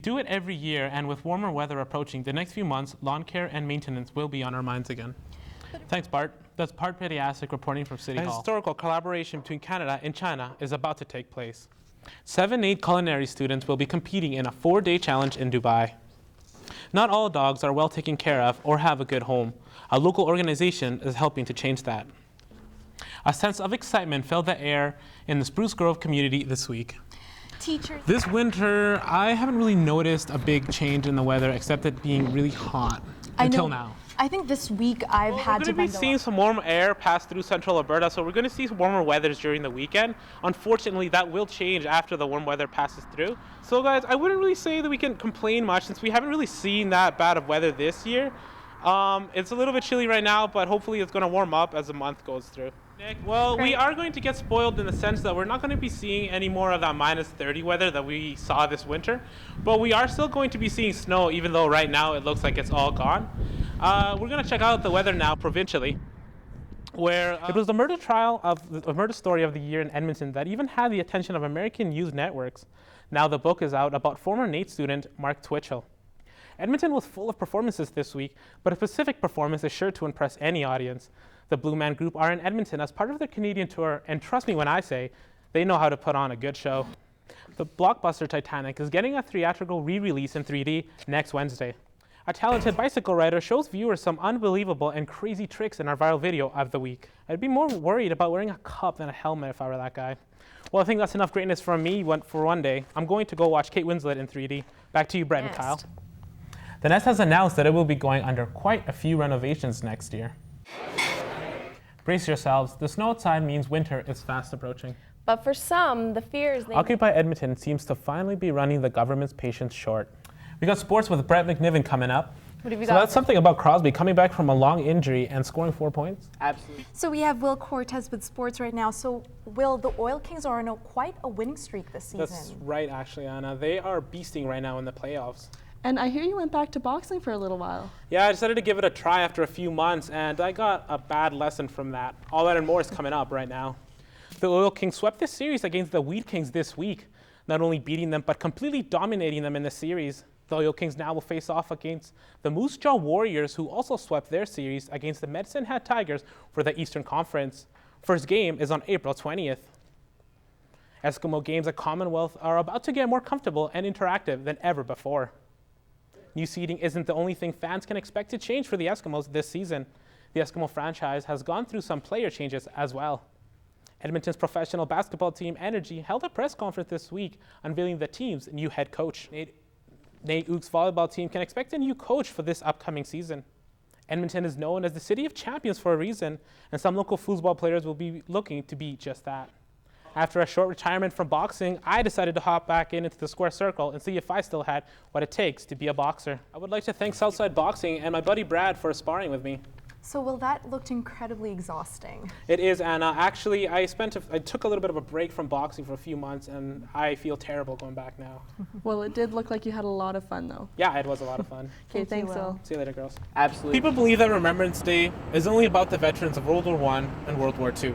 Do it every year, and with warmer weather approaching, the next few months, lawn care and maintenance will be on our minds again. Thanks, Bart. That's Bart Pediasek reporting from City Hall. A historical collaboration between Canada and China is about to take place. 7-8 culinary students will be competing in a 4-day challenge in Dubai. Not all dogs are well taken care of or have a good home. A local organization is helping to change that. A sense of excitement filled the air in the Spruce Grove community this week. Teachers. This winter, I haven't really noticed a big change in the weather except it being really hot until now. I think this week I've had to We're going to be seeing some warm air pass through central Alberta, so we're going to see some warmer weathers during the weekend. Unfortunately, that will change after the warm weather passes through. So guys, I wouldn't really say that we can complain much since we haven't really seen that bad of weather this year. It's a little bit chilly right now, but hopefully it's going to warm up as the month goes through. Well, we are going to get spoiled in the sense that we're not going to be seeing any more of that -30 weather that we saw this winter, but we are still going to be seeing snow, even though right now it looks like it's all gone. We're going to check out the weather now provincially, where it was the murder story of the year in Edmonton that even had the attention of American news networks. Now the book is out about former NAIT student Mark Twitchell. Edmonton was full of performances this week, but a specific performance is sure to impress any audience. The Blue Man Group are in Edmonton as part of their Canadian tour, and trust me when I say, they know how to put on a good show. The blockbuster Titanic is getting a theatrical re-release in 3D next Wednesday. A talented bicycle rider shows viewers some unbelievable and crazy tricks in our viral video of the week. I'd be more worried about wearing a cup than a helmet if I were that guy. Well, I think that's enough greatness from me for one day. I'm going to go watch Kate Winslet in 3D. Back to you, Brett and Kyle. The Nest has announced that it will be going under quite a few renovations next year. Brace yourselves, the snow outside means winter is fast approaching. But for some, the fear is Occupy Edmonton seems to finally be running the government's patience short. We got sports with Brett McNiven coming up. What have you So got? that's something about Crosby coming back from a long injury and scoring 4 points. Absolutely. So we have WillCortez with sports right now. So Will, the Oil Kings are on quite a winning streak this season. That's right, actually, Anna. They are beasting right now in the playoffs. And I hear you went back to boxing for a little while. Yeah, I decided to give it a try after a few months, and I got a bad lesson from that. All that and more is coming up right now. The Oil Kings swept this series against the Wheat Kings this week, not only beating them, but completely dominating them in the series. The Oil Kings now will face off against the Moose Jaw Warriors, who also swept their series against the Medicine Hat Tigers for the Eastern Conference. First game is on April 20th. Eskimo games at Commonwealth are about to get more comfortable and interactive than ever before. New seating isn't the only thing fans can expect to change for the Eskimos this season. The Eskimo franchise has gone through some player changes as well. Edmonton's professional basketball team, Energy, held a press conference this week unveiling the team's new head coach. Nate Ook's volleyball team can expect a new coach for this upcoming season. Edmonton is known as the city of champions for a reason, and some local foosball players will be looking to be just that. After a short retirement from boxing, I decided to hop back into the square circle and see if I still had what it takes to be a boxer. I would like to thank Southside Boxing and my buddy Brad for sparring with me. So Will, that looked incredibly exhausting. It is, Anna. Actually, I took a little bit of a break from boxing for a few months, and I feel terrible going back now. Well, it did look like you had a lot of fun, though. Yeah, it was a lot of fun. Okay, thanks, Will. See you later, girls. Absolutely. People believe that Remembrance Day is only about the veterans of World War I and World War II.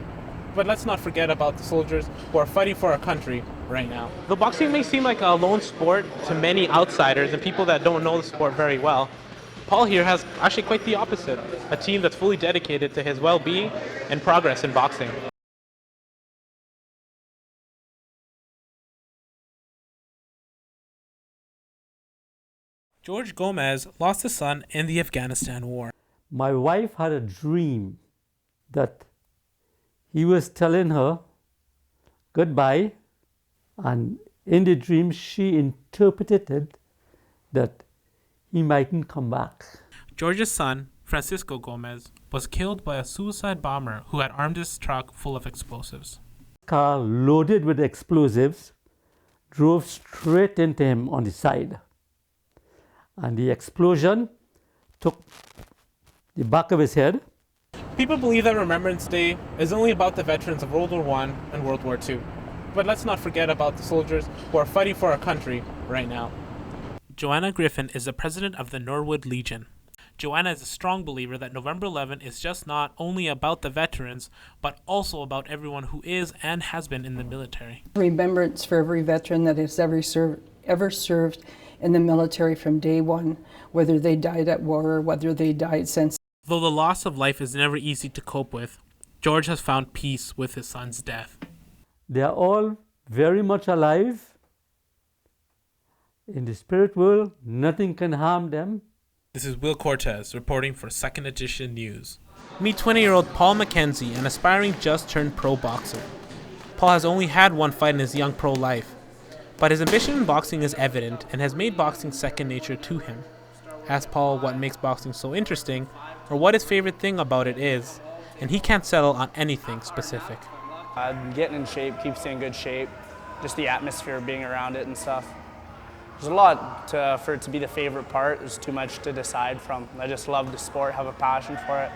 But let's not forget about the soldiers who are fighting for our country right now. The boxing may seem like a lone sport to many outsiders and people that don't know the sport very well. Paul here has actually quite the opposite, a team that's fully dedicated to his well-being and progress in boxing. George Gomez lost his son in the Afghanistan war. My wife had a dream that he was telling her goodbye, and in the dream she interpreted it that he mightn't come back. George's son, Francisco Gomez, was killed by a suicide bomber who had armed his truck full of explosives. Car loaded with explosives drove straight into him on the side, and the explosion took the back of his head. People believe that Remembrance Day is only about the veterans of World War I and World War II. But let's not forget about the soldiers who are fighting for our country right now. Joanna Griffin is the president of the Norwood Legion. Joanna is a strong believer that November 11 is just not only about the veterans, but also about everyone who is and has been in the military. Remembrance for every veteran that has ever served ever served in the military from day one, whether they died at war or whether they died since. Though the loss of life is never easy to cope with, George has found peace with his son's death. They are all very much alive. In the spirit world, nothing can harm them. This is WillCortez reporting for Second Edition News. Meet 20-year-old Paul McKenzie, an aspiring just-turned-pro boxer. Paul has only had one fight in his young pro life, but his ambition in boxing is evident and has made boxing second nature to him. Ask Paul what makes boxing so interesting or what his favorite thing about it is, and he can't settle on anything specific. Getting in shape, keep staying in good shape, just the atmosphere of being around it and stuff. There's a lot for it to be the favorite part. There's too much to decide from. I just love the sport, have a passion for it.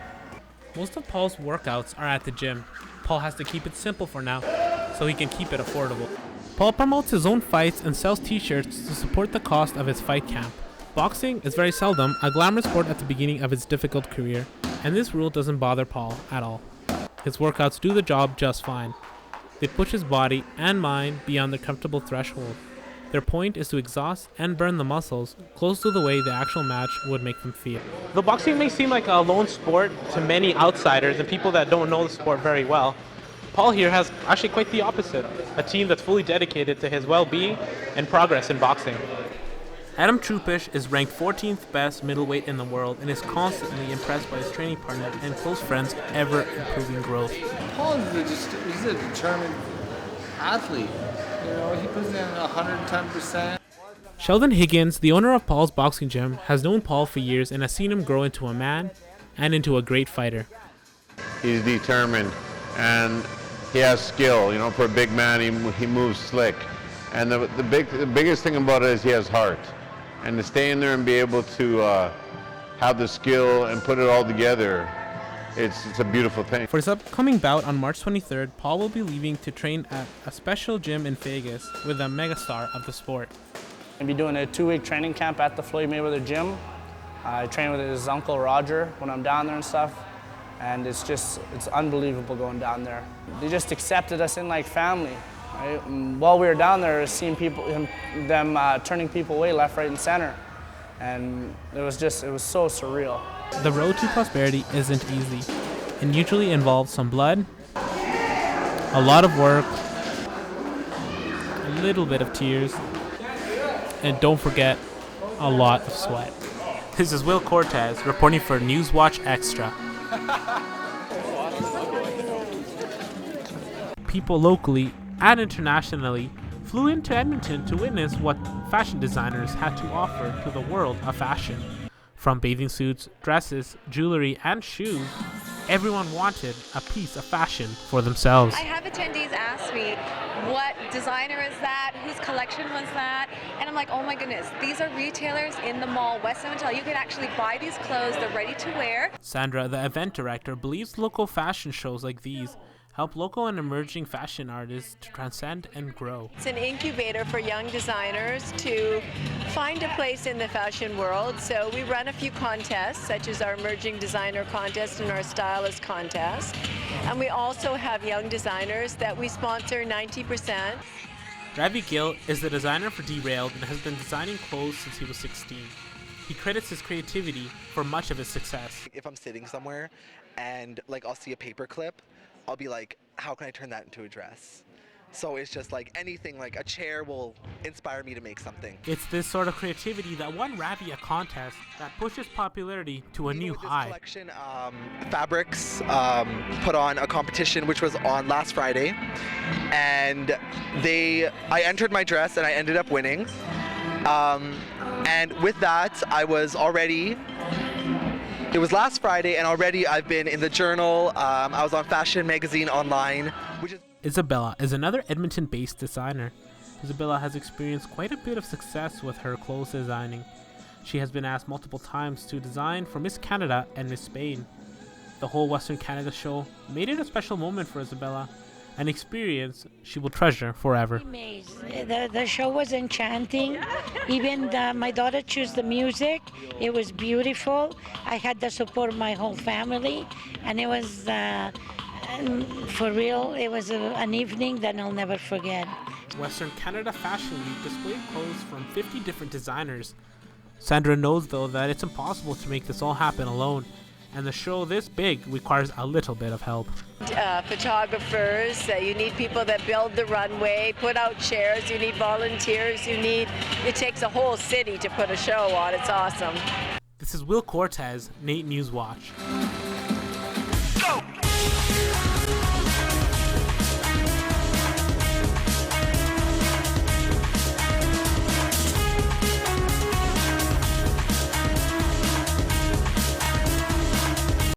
Most of Paul's workouts are at the gym. Paul has to keep it simple for now, so he can keep it affordable. Paul promotes his own fights and sells t-shirts to support the cost of his fight camp. Boxing is very seldom a glamorous sport at the beginning of his difficult career, and this rule doesn't bother Paul at all. His workouts do the job just fine. They push his body and mind beyond the comfortable threshold. Their point is to exhaust and burn the muscles close to the way the actual match would make them feel. Though boxing may seem like a lone sport to many outsiders and people that don't know the sport very well, Paul here has actually quite the opposite, a team that's fully dedicated to his well-being and progress in boxing. Adam Troupish is ranked 14th best middleweight in the world and is constantly impressed by his training partner and close friends' ever-improving growth. Paul he's a determined athlete. You know, he puts in 110%. Sheldon Higgins, the owner of Paul's boxing gym, has known Paul for years and has seen him grow into a man and into a great fighter. He's determined and he has skill. You know, for a big man, he moves slick. And the biggest thing about it is he has heart. And to stay in there and be able to have the skill and put it all together, it's a beautiful thing. For his upcoming bout on March 23rd, Paul will be leaving to train at a special gym in Vegas with a megastar of the sport. I'll be doing a 2-week training camp at the Floyd Mayweather gym. I train with his uncle Roger when I'm down there and stuff. And it's unbelievable going down there. They just accepted us in like family. Right? While we were down there, seeing them turning people away left, right, and center. And it was so surreal. The road to prosperity isn't easy and usually involves some blood, a lot of work, a little bit of tears, and don't forget, a lot of sweat. This is WillCortez reporting for Newswatch Extra. People locally and internationally flew into Edmonton to witness what fashion designers had to offer to the world of fashion. From bathing suits, dresses, jewelry, and shoes, everyone wanted a piece of fashion for themselves. I have attendees ask me, what designer is that? Whose collection was that? And I'm like, oh my goodness, these are retailers in the mall, West Edmonton. You can actually buy these clothes, they're ready to wear. Sandra, the event director, believes local fashion shows like these help local and emerging fashion artists to transcend and grow. It's an incubator for young designers to find a place in the fashion world. So we run a few contests, such as our Emerging Designer Contest and our Stylist Contest. And we also have young designers that we sponsor 90%. Ravi Gill is the designer for Derailed and has been designing clothes since he was 16. He credits his creativity for much of his success. If I'm sitting somewhere and I'll see a paper clip, I'll be like, how can I turn that into a dress? So it's just anything, a chair will inspire me to make something. It's this sort of creativity that won Ravi a contest that pushes popularity to a new high. This collection, Fabrics put on a competition which was on last Friday, and I entered my dress and I ended up winning. And with that, it was last Friday, and already I've been in the journal. I was on Fashion Magazine Online, Isabella is another Edmonton-based designer. Isabella has experienced quite a bit of success with her clothes designing. She has been asked multiple times to design for Miss Canada and Miss Spain. The whole Western Canada show made it a special moment for Isabella, an experience she will treasure forever. The show was enchanting. Even my daughter chose the music. It was beautiful. I had the support of my whole family, and it was, for real, it was an evening that I'll never forget. Western Canada Fashion Week displayed clothes from 50 different designers. Sandra knows, though, that it's impossible to make this all happen alone, and the show this big requires a little bit of help. Photographers, you need people that build the runway, put out chairs, you need volunteers, it takes a whole city to put a show on. It's awesome. This is WillCortez, Nate News Watch. Go!